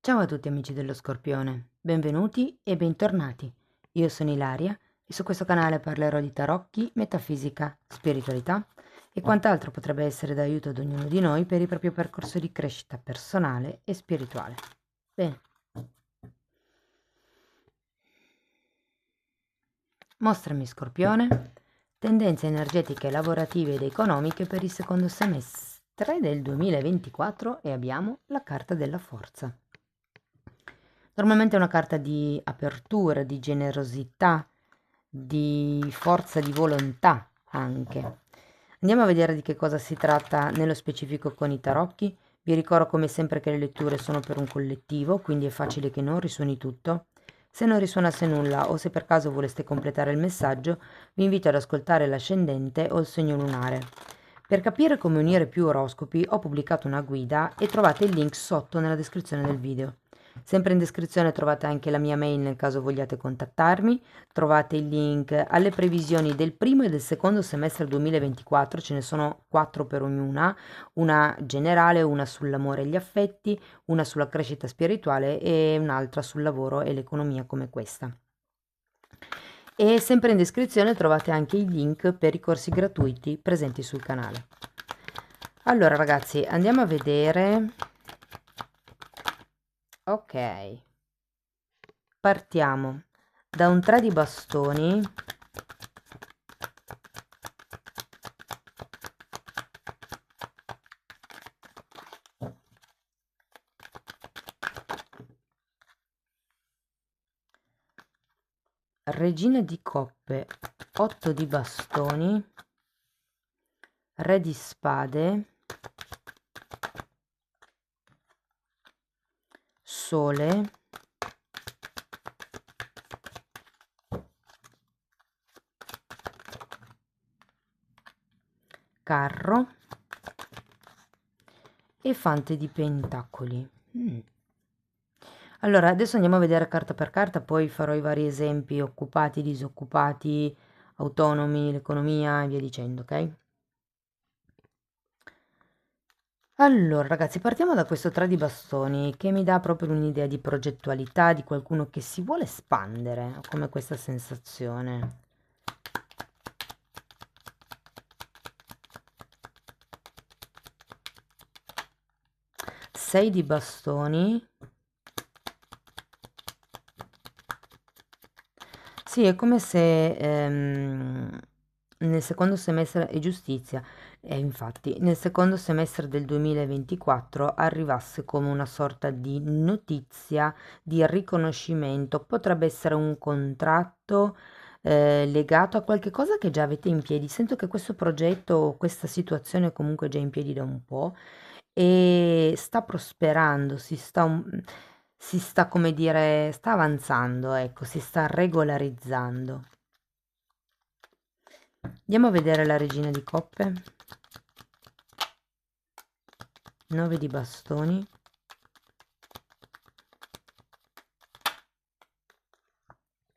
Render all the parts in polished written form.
Ciao a tutti amici dello Scorpione, benvenuti e bentornati. Io sono Ilaria e su questo canale parlerò di tarocchi, metafisica, spiritualità e quant'altro potrebbe essere d'aiuto ad ognuno di noi per il proprio percorso di crescita personale e spirituale. Bene. Mostrami Scorpione, tendenze energetiche, lavorative ed economiche per il secondo semestre del 2024 e abbiamo la carta della forza. Normalmente è una carta di apertura, di generosità, di forza di volontà anche. Andiamo a vedere di che cosa si tratta nello specifico con i tarocchi. Vi ricordo come sempre che le letture sono per un collettivo, quindi è facile che non risuoni tutto. Se non risuonasse nulla o se per caso voleste completare il messaggio, vi invito ad ascoltare l'ascendente o il segno lunare. Per capire come unire più oroscopi ho pubblicato una guida e trovate il link sotto nella descrizione del video. Sempre in descrizione trovate anche la mia mail nel caso vogliate contattarmi, trovate il link alle previsioni del primo e del secondo semestre 2024, ce ne sono 4 per ognuna, una generale, una sull'amore e gli affetti, una sulla crescita spirituale e un'altra sul lavoro e l'economia come questa. E sempre in descrizione trovate anche i link per i corsi gratuiti presenti sul canale. Allora ragazzi, andiamo a vedere. Ok, partiamo da un 3 di bastoni. Regina di coppe, 8 di bastoni, re di spade, sole, carro e fante di pentacoli. Allora, adesso andiamo a vedere carta per carta, poi farò i vari esempi: occupati, disoccupati, autonomi, l'economia e via dicendo, ok? Allora ragazzi, partiamo da questo 3 di bastoni che mi dà proprio un'idea di progettualità, di qualcuno che si vuole espandere, ho come questa sensazione. Sei di bastoni. Sì, è come se nel secondo semestre è giustizia, e infatti nel secondo semestre del 2024 arrivasse come una sorta di notizia, di riconoscimento, potrebbe essere un contratto legato a qualche cosa che già avete in piedi. Sento che questo progetto o questa situazione è comunque già in piedi da un po' e sta prosperando, si sta, come dire, sta avanzando, ecco, si sta regolarizzando. Andiamo a vedere la regina di coppe, 9 di bastoni,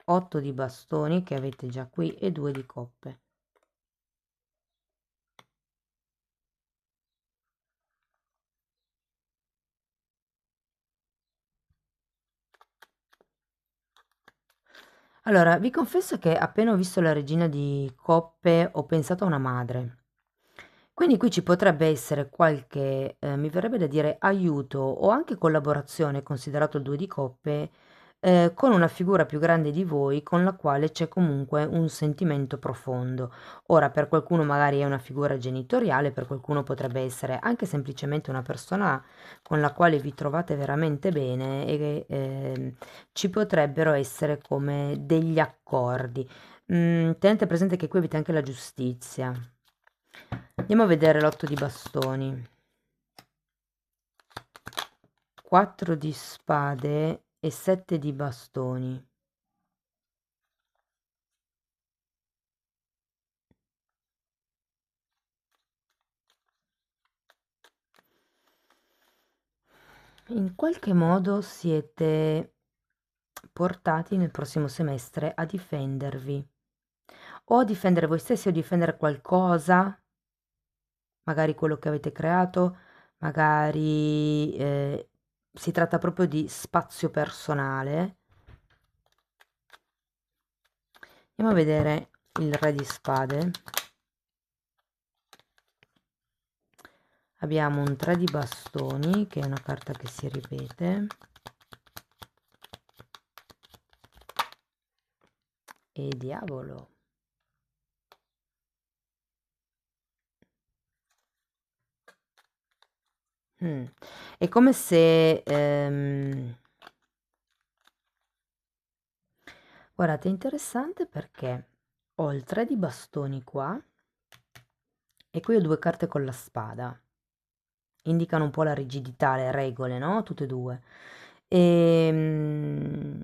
8 di bastoni che avete già qui e 2 di coppe. Allora, vi confesso che appena ho visto la regina di coppe ho pensato a una madre. Quindi qui ci potrebbe essere qualche, mi verrebbe da dire aiuto o anche collaborazione, considerato il 2 di coppe, con una figura più grande di voi con la quale c'è comunque un sentimento profondo. Ora, per qualcuno magari è una figura genitoriale, per qualcuno potrebbe essere anche semplicemente una persona con la quale vi trovate veramente bene e ci potrebbero essere come degli accordi. Tenete presente che qui avete anche la giustizia. Andiamo a vedere l'8 di bastoni. 4 di spade e 7 di bastoni. In qualche modo siete portati nel prossimo semestre a difendervi, o a difendere voi stessi o a difendere qualcosa, magari quello che avete creato, magari si tratta proprio di spazio personale. Andiamo a vedere il Re di Spade. Abbiamo un 3 di bastoni, che è una carta che si ripete. E diavolo. È come se... guardate, è interessante perché ho il 3 di bastoni qua e qui ho 2 carte con la spada. Indicano un po' la rigidità, le regole, no? Tutte e due. Ehm,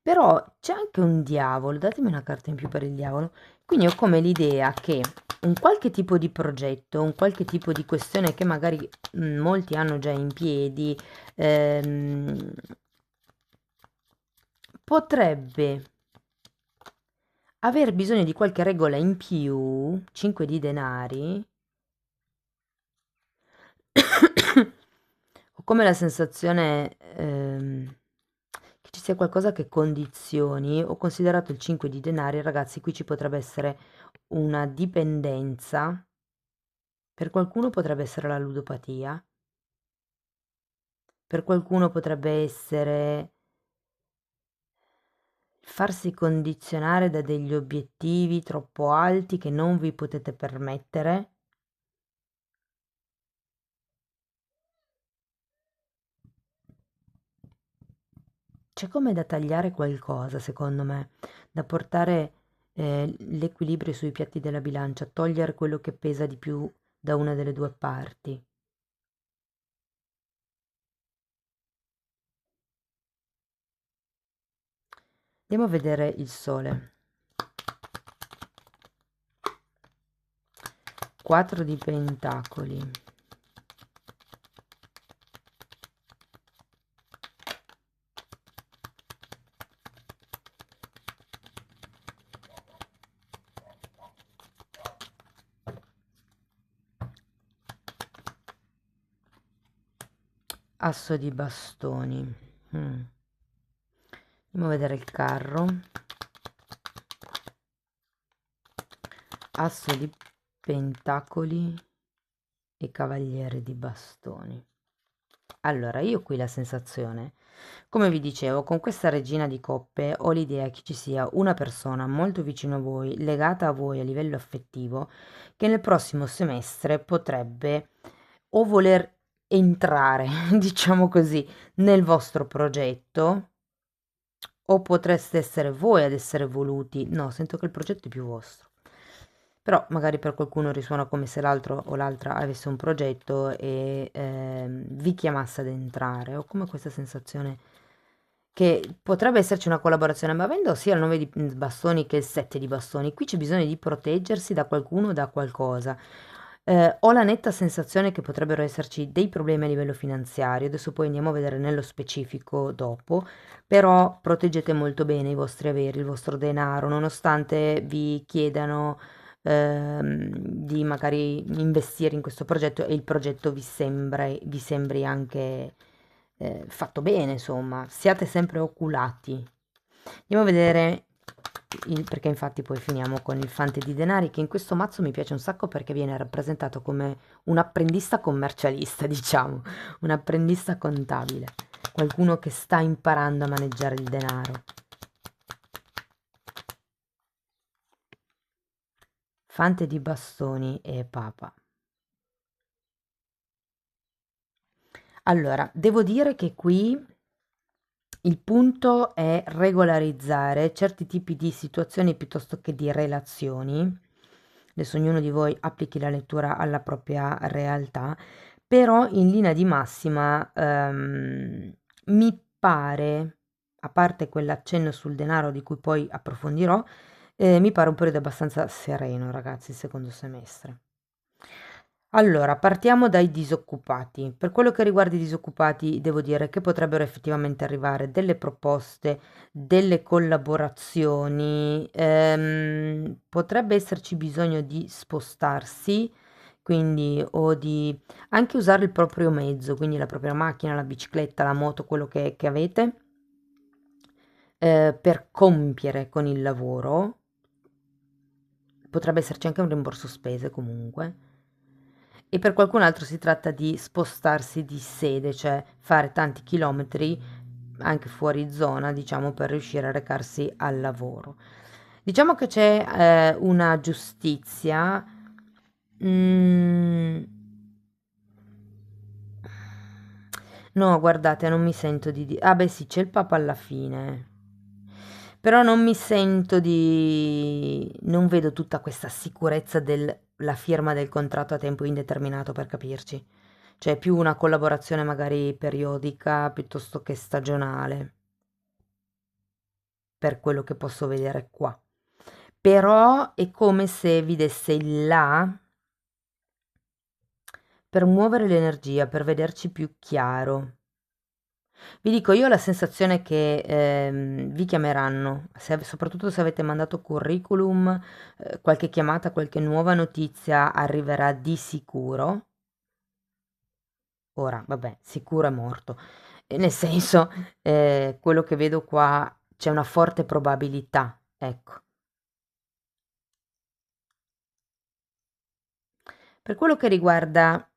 Però c'è anche un diavolo, datemi una carta in più per il diavolo. Quindi ho come l'idea che un qualche tipo di progetto, un qualche tipo di questione che magari molti hanno già in piedi, ehm, potrebbe aver bisogno di qualche regola in più, 5 di denari. Ho come la sensazione che ci sia qualcosa che condizioni. Ho considerato il 5 di denari, ragazzi, qui ci potrebbe essere una dipendenza. Per qualcuno potrebbe essere la ludopatia, per qualcuno potrebbe essere farsi condizionare da degli obiettivi troppo alti che non vi potete permettere. C'è come da tagliare qualcosa, secondo me, da portare l'equilibrio sui piatti della bilancia, togliere quello che pesa di più da una delle due parti. Andiamo a vedere il sole. 4 di pentacoli. Asso di bastoni. Andiamo a vedere il carro. Asso di pentacoli e cavaliere di bastoni. Allora, io qui la sensazione, come vi dicevo, con questa regina di coppe ho l'idea che ci sia una persona molto vicino a voi, legata a voi a livello affettivo, che nel prossimo semestre potrebbe o voler entrare, diciamo così, nel vostro progetto, o potreste essere voi ad essere voluti. No, sento che il progetto è più vostro. Però magari per qualcuno risuona come se l'altro o l'altra avesse un progetto e vi chiamasse ad entrare. Ho come questa sensazione che potrebbe esserci una collaborazione, ma avendo sia il 9 di bastoni che il 7 di bastoni, qui c'è bisogno di proteggersi da qualcuno o da qualcosa. Ho la netta sensazione che potrebbero esserci dei problemi a livello finanziario, adesso poi andiamo a vedere nello specifico dopo, però proteggete molto bene i vostri averi, il vostro denaro, nonostante vi chiedano di magari investire in questo progetto e il progetto vi sembri anche fatto bene, insomma, siate sempre oculati. Andiamo a vedere perché infatti poi finiamo con il fante di denari, che in questo mazzo mi piace un sacco perché viene rappresentato come un apprendista commercialista, diciamo, un apprendista contabile, qualcuno che sta imparando a maneggiare il denaro. Fante di bastoni e papa. Allora, devo dire che qui il punto è regolarizzare certi tipi di situazioni piuttosto che di relazioni. Adesso ognuno di voi applichi la lettura alla propria realtà, però in linea di massima mi pare, a parte quell'accenno sul denaro di cui poi approfondirò, mi pare un periodo abbastanza sereno, ragazzi, il secondo semestre. Allora, partiamo dai disoccupati. Per quello che riguarda i disoccupati, devo dire che potrebbero effettivamente arrivare delle proposte, delle collaborazioni, potrebbe esserci bisogno di spostarsi, quindi o di anche usare il proprio mezzo, quindi la propria macchina, la bicicletta, la moto, quello che avete, per compiere con il lavoro. Potrebbe esserci anche un rimborso spese comunque. E per qualcun altro si tratta di spostarsi di sede, cioè fare tanti chilometri anche fuori zona, diciamo, per riuscire a recarsi al lavoro. Diciamo che c'è una giustizia. mm, No, guardate, non mi sento Ah, beh, sì, c'è il Papa alla fine. Però non mi sento di... Non vedo tutta questa sicurezza della firma del contratto a tempo indeterminato, per capirci. Cioè, è più una collaborazione magari periodica piuttosto che stagionale, per quello che posso vedere qua. Però è come se vi desse il là per muovere l'energia, per vederci più chiaro. Vi dico, io ho la sensazione che vi chiameranno, soprattutto se avete mandato curriculum, qualche chiamata, qualche nuova notizia arriverà di sicuro. Ora, vabbè, sicuro è morto. Nel senso, quello che vedo qua c'è una forte probabilità, ecco. Per quello che riguarda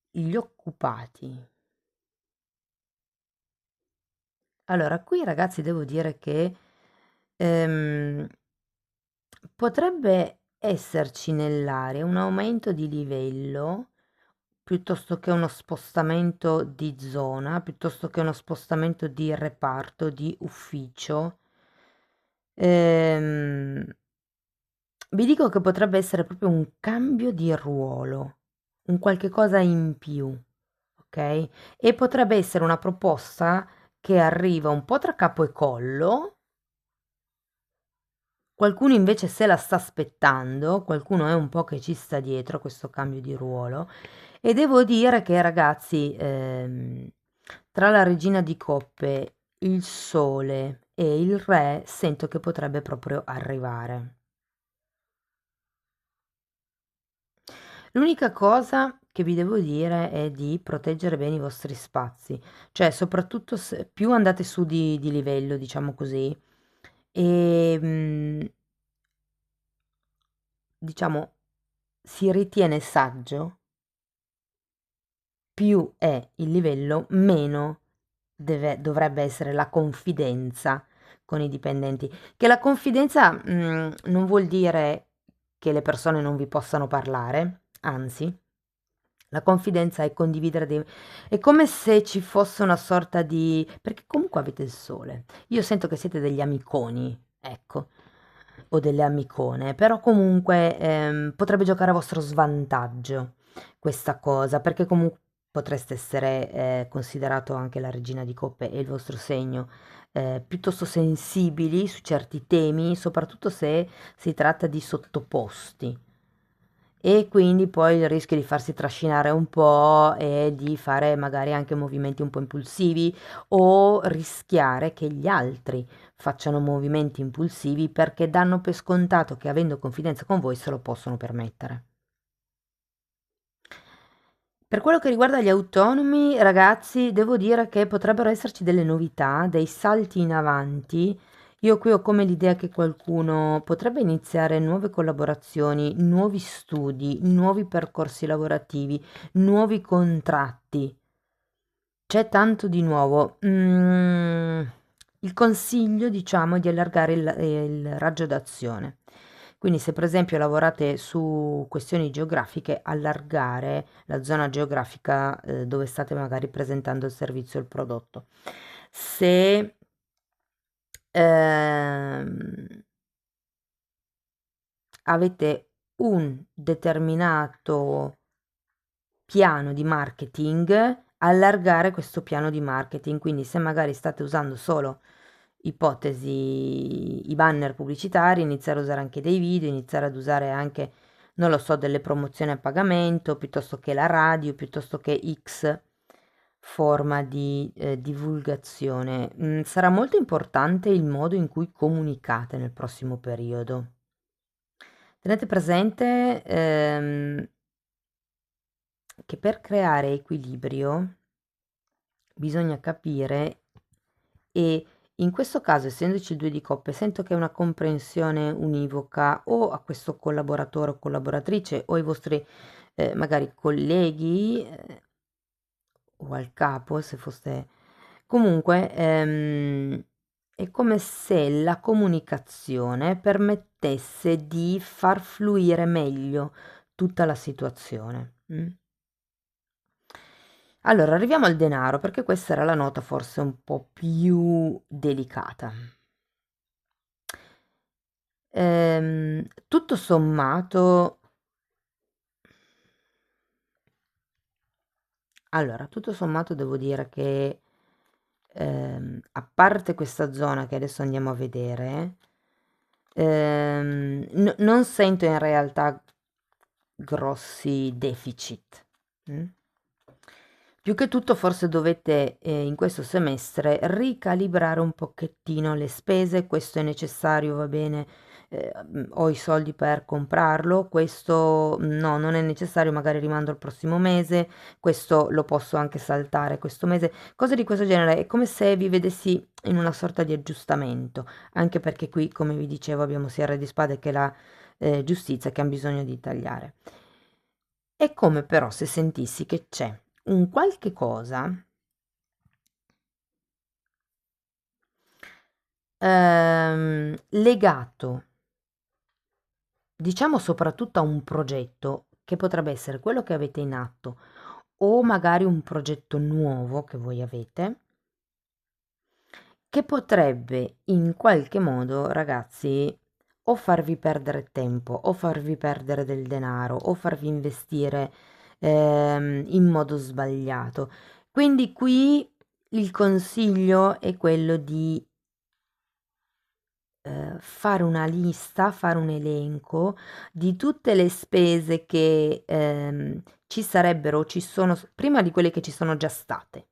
gli occupati. Allora, qui ragazzi devo dire che ehm, potrebbe esserci nell'area un aumento di livello piuttosto che uno spostamento di zona, piuttosto che uno spostamento di reparto, di ufficio. Ehm, Vi dico che potrebbe essere proprio un cambio di ruolo, un qualche cosa in più, ok? E potrebbe essere una proposta che arriva un po' tra capo e collo. Qualcuno invece se la sta aspettando, qualcuno è un po' che ci sta dietro a questo cambio di ruolo e devo dire che ragazzi, tra la regina di coppe, il sole e il re sento che potrebbe proprio arrivare. L'unica cosa che vi devo dire è di proteggere bene i vostri spazi, cioè soprattutto se più andate su di livello, diciamo così, e diciamo si ritiene saggio, più è il livello, meno dovrebbe essere la confidenza con i dipendenti. Che la confidenza non vuol dire che le persone non vi possano parlare, anzi, la confidenza è condividere dei... È come se ci fosse una sorta di... perché comunque avete il sole. Io sento che siete degli amiconi, ecco, o delle amicone, però comunque potrebbe giocare a vostro svantaggio questa cosa, perché comunque potreste essere considerato anche la regina di coppe e il vostro segno piuttosto sensibili su certi temi, soprattutto se si tratta di sottoposti. E quindi poi il rischio di farsi trascinare un po' e di fare magari anche movimenti un po' impulsivi o rischiare che gli altri facciano movimenti impulsivi perché danno per scontato che avendo confidenza con voi se lo possono permettere. Per quello che riguarda gli autonomi, ragazzi, devo dire che potrebbero esserci delle novità, dei salti in avanti. Io qui ho come l'idea che qualcuno potrebbe iniziare nuove collaborazioni, nuovi studi, nuovi percorsi lavorativi, nuovi contratti. C'è tanto di nuovo. Il consiglio, diciamo, è di allargare il raggio d'azione. Quindi se per esempio lavorate su questioni geografiche, allargare la zona geografica dove state magari presentando il servizio o il prodotto. Se ehm, avete un determinato piano di marketing, allargare questo piano di marketing. Quindi se magari state usando solo ipotesi i banner pubblicitari, iniziare a usare anche dei video, iniziare ad usare anche, non lo so, delle promozioni a pagamento, piuttosto che la radio, piuttosto che X forma di divulgazione. Sarà molto importante il modo in cui comunicate nel prossimo periodo. Tenete presente, che per creare equilibrio bisogna capire, e in questo caso, essendoci il 2 di coppe, sento che è una comprensione univoca o a questo collaboratore o collaboratrice o ai vostri magari colleghi o al capo, se foste... Comunque, è come se la comunicazione permettesse di far fluire meglio tutta la situazione. Allora, arriviamo al denaro, perché questa era la nota forse un po' più delicata. Tutto sommato, allora, tutto sommato devo dire che, a parte questa zona che adesso andiamo a vedere, non sento in realtà grossi deficit. Più che tutto forse dovete in questo semestre ricalibrare un pochettino le spese, questo è necessario, va bene, ho i soldi per comprarlo, questo no, non è necessario, magari rimando al prossimo mese, questo lo posso anche saltare questo mese, cose di questo genere, è come se vi vedessi in una sorta di aggiustamento, anche perché qui, come vi dicevo, abbiamo sia il Re di Spade che la giustizia che hanno bisogno di tagliare. È come però se sentissi che c'è un qualche cosa legato, diciamo soprattutto a un progetto che potrebbe essere quello che avete in atto o magari un progetto nuovo che voi avete, che potrebbe in qualche modo, ragazzi, o farvi perdere tempo, o farvi perdere del denaro, o farvi investire in modo sbagliato. Quindi qui il consiglio è quello di fare una lista, fare un elenco di tutte le spese che ci sarebbero o ci sono, prima di quelle che ci sono già state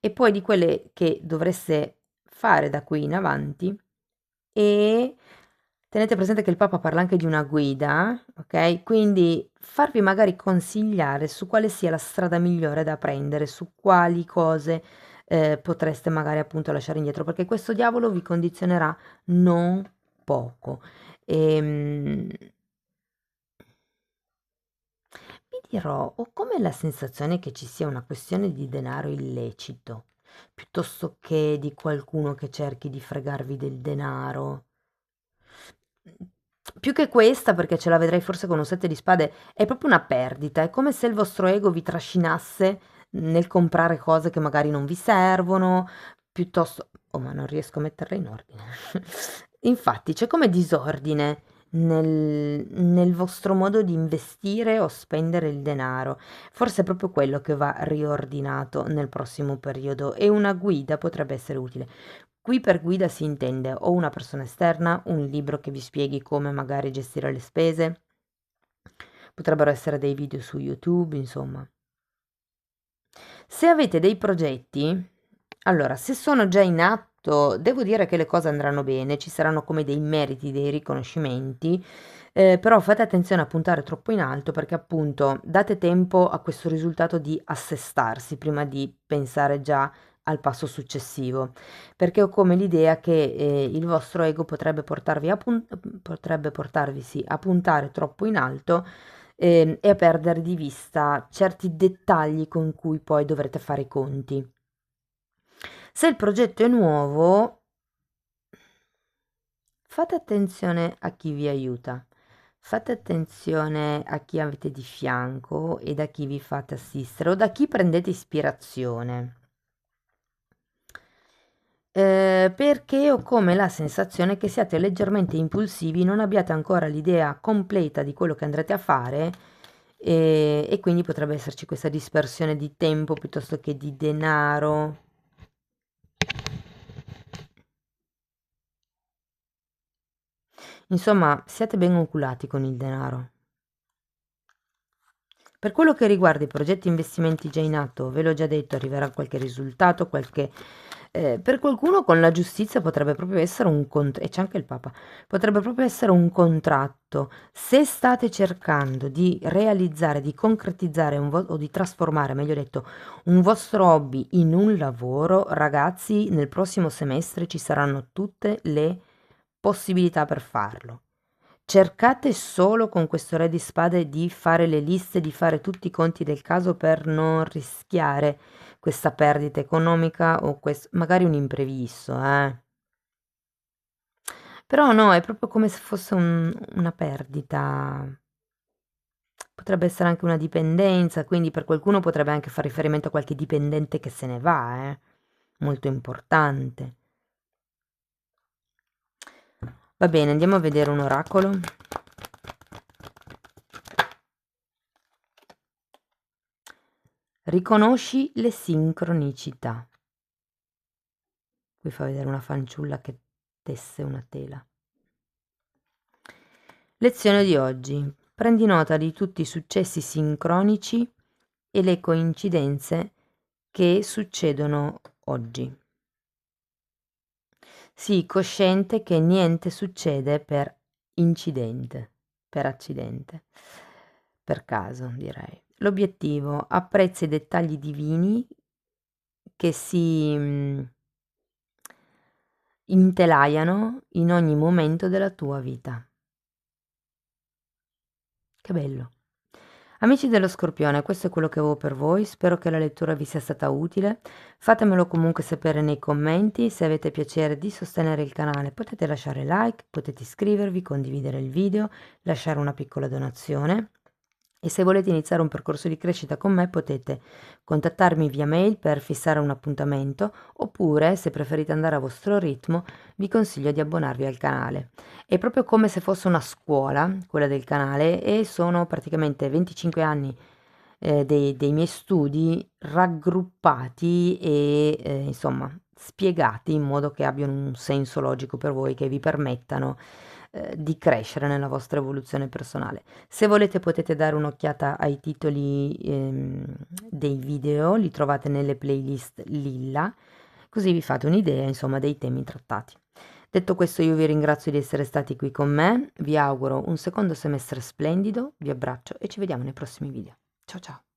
e poi di quelle che dovreste fare da qui in avanti, e tenete presente che il Papa parla anche di una guida, ok? Quindi farvi magari consigliare su quale sia la strada migliore da prendere, su quali cose potreste magari appunto lasciare indietro, perché questo diavolo vi condizionerà non poco. Ehm, Vi dirò, ho come la sensazione che ci sia una questione di denaro illecito, piuttosto che di qualcuno che cerchi di fregarvi del denaro. Più che questa, perché ce la vedrei forse con un 7 di spade, è proprio una perdita, è come se il vostro ego vi trascinasse nel comprare cose che magari non vi servono, piuttosto... Oh, ma non riesco a metterle in ordine. Infatti, c'è come disordine nel vostro modo di investire o spendere il denaro. Forse è proprio quello che va riordinato nel prossimo periodo e una guida potrebbe essere utile. Qui per guida si intende o una persona esterna, un libro che vi spieghi come magari gestire le spese, potrebbero essere dei video su YouTube, insomma. Se avete dei progetti, allora, se sono già in atto, devo dire che le cose andranno bene, ci saranno come dei meriti, dei riconoscimenti, però fate attenzione a puntare troppo in alto perché appunto date tempo a questo risultato di assestarsi prima di pensare già al passo successivo, perché ho come l'idea che il vostro ego potrebbe potrebbe portarvi sì, a puntare troppo in alto e a perdere di vista certi dettagli con cui poi dovrete fare i conti. Se il progetto è nuovo, fate attenzione a chi vi aiuta, fate attenzione a chi avete di fianco e da chi vi fate assistere o da chi prendete ispirazione. Perché ho come la sensazione che siate leggermente impulsivi, non abbiate ancora l'idea completa di quello che andrete a fare e quindi potrebbe esserci questa dispersione di tempo piuttosto che di denaro. Insomma, siate ben oculati con il denaro. Per quello che riguarda i progetti e investimenti già in atto, ve l'ho già detto, arriverà qualche risultato, qualche Per qualcuno con la giustizia potrebbe proprio essere un contratto, e c'è anche il Papa, potrebbe proprio essere un contratto. Se state cercando di realizzare, di concretizzare o di trasformare, meglio detto, un vostro hobby in un lavoro, ragazzi, nel prossimo semestre ci saranno tutte le possibilità per farlo. Cercate solo con questo re di spade di fare le liste, di fare tutti i conti del caso per non rischiare questa perdita economica o magari un imprevisto, eh. Però no, è proprio come se fosse una perdita. Potrebbe essere anche una dipendenza, quindi per qualcuno potrebbe anche fare riferimento a qualche dipendente che se ne va, molto importante. Va bene, andiamo a vedere un oracolo. Riconosci le sincronicità. Qui fa vedere una fanciulla che tesse una tela. Lezione di oggi. Prendi nota di tutti i successi sincronici e le coincidenze che succedono oggi. Sii cosciente che niente succede per incidente, per accidente, per caso, direi. L'obiettivo: apprezza i dettagli divini che si intelaiano in ogni momento della tua vita. Che bello. Amici dello Scorpione, questo è quello che avevo per voi, spero che la lettura vi sia stata utile, fatemelo comunque sapere nei commenti, se avete piacere di sostenere il canale potete lasciare like, potete iscrivervi, condividere il video, lasciare una piccola donazione. E se volete iniziare un percorso di crescita con me potete contattarmi via mail per fissare un appuntamento, oppure se preferite andare a vostro ritmo vi consiglio di abbonarvi al canale. È proprio come se fosse una scuola, quella del canale, e sono praticamente 25 anni dei miei studi raggruppati e insomma spiegati in modo che abbiano un senso logico per voi, che vi permettano di crescere nella vostra evoluzione personale. Se volete potete dare un'occhiata ai titoli dei video, li trovate nelle playlist Lilla, così vi fate un'idea, insomma, dei temi trattati. Detto questo, io vi ringrazio di essere stati qui con me, vi auguro un secondo semestre splendido, vi abbraccio e ci vediamo nei prossimi video. Ciao ciao!